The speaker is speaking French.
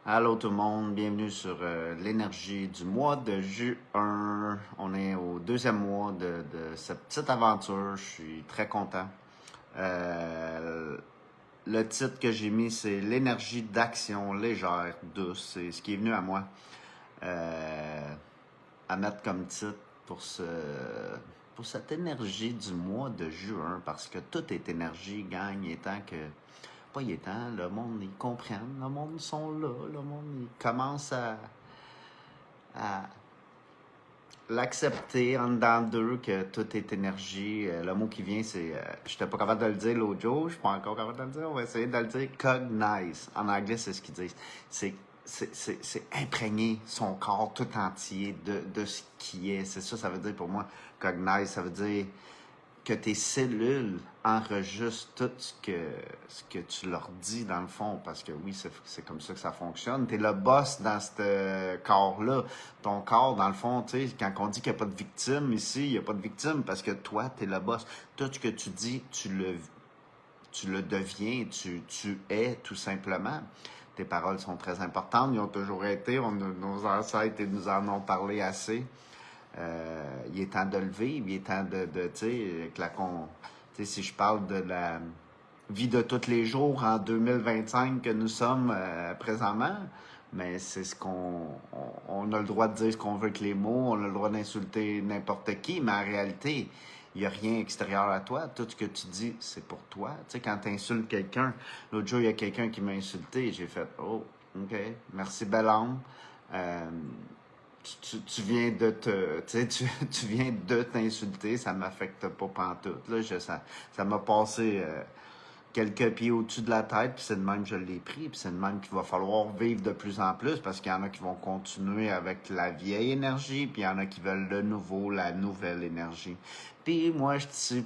Allô tout le monde, bienvenue sur l'énergie du mois de juin. On est au deuxième mois de cette petite aventure, je suis très content. Le titre que j'ai mis, c'est l'énergie d'action légère, douce. C'est ce qui est venu à moi à mettre comme titre pour pour cette énergie du mois de juin, parce que toute est énergie, gagne, et tant que pas il est temps, le monde, ils comprennent, le monde sont là, le monde, il commence à l'accepter en dedans d'eux que tout est énergie. Le mot qui vient, c'est, j'étais pas capable de le dire l'autre jour, je suis pas encore capable de le dire, on va essayer de le dire, cognize. En anglais, c'est ce qu'ils disent. C'est imprégner son corps tout entier de ce qui est. C'est ça veut dire pour moi, cognize, ça veut dire que tes cellules enregistrent tout ce que tu leur dis dans le fond, parce que oui, c'est comme ça que ça fonctionne. Tu es le boss dans ce corps-là. Ton corps, dans le fond, tu sais, quand on dit qu'il n'y a pas de victime ici, il n'y a pas de victime parce que toi, tu es le boss. Tout ce que tu dis, tu le deviens, tu es tout simplement. Tes paroles sont très importantes, ils ont toujours été, nos ancêtres nous en ont parlé assez. Il est temps de le vivre, il est temps tu sais, si je parle de la vie de tous les jours en 2025 que nous sommes présentement, mais c'est ce on a le droit de dire ce qu'on veut avec les mots, on a le droit d'insulter n'importe qui, mais en réalité, il n'y a rien extérieur à toi. Tout ce que tu dis, c'est pour toi. Tu sais, quand tu insultes quelqu'un, l'autre jour, il y a quelqu'un qui m'a insulté, j'ai fait « Oh, OK, merci, belle âme. Tu viens de tu viens de t'insulter, ça m'affecte pas pantoute. Là, ça m'a passé quelques pieds au-dessus de la tête, puis c'est de même que je l'ai pris, puis c'est de même qu'il va falloir vivre de plus en plus, parce qu'il y en a qui vont continuer avec la vieille énergie, puis il y en a qui veulent de nouveau la nouvelle énergie. Puis moi, je suis ici pour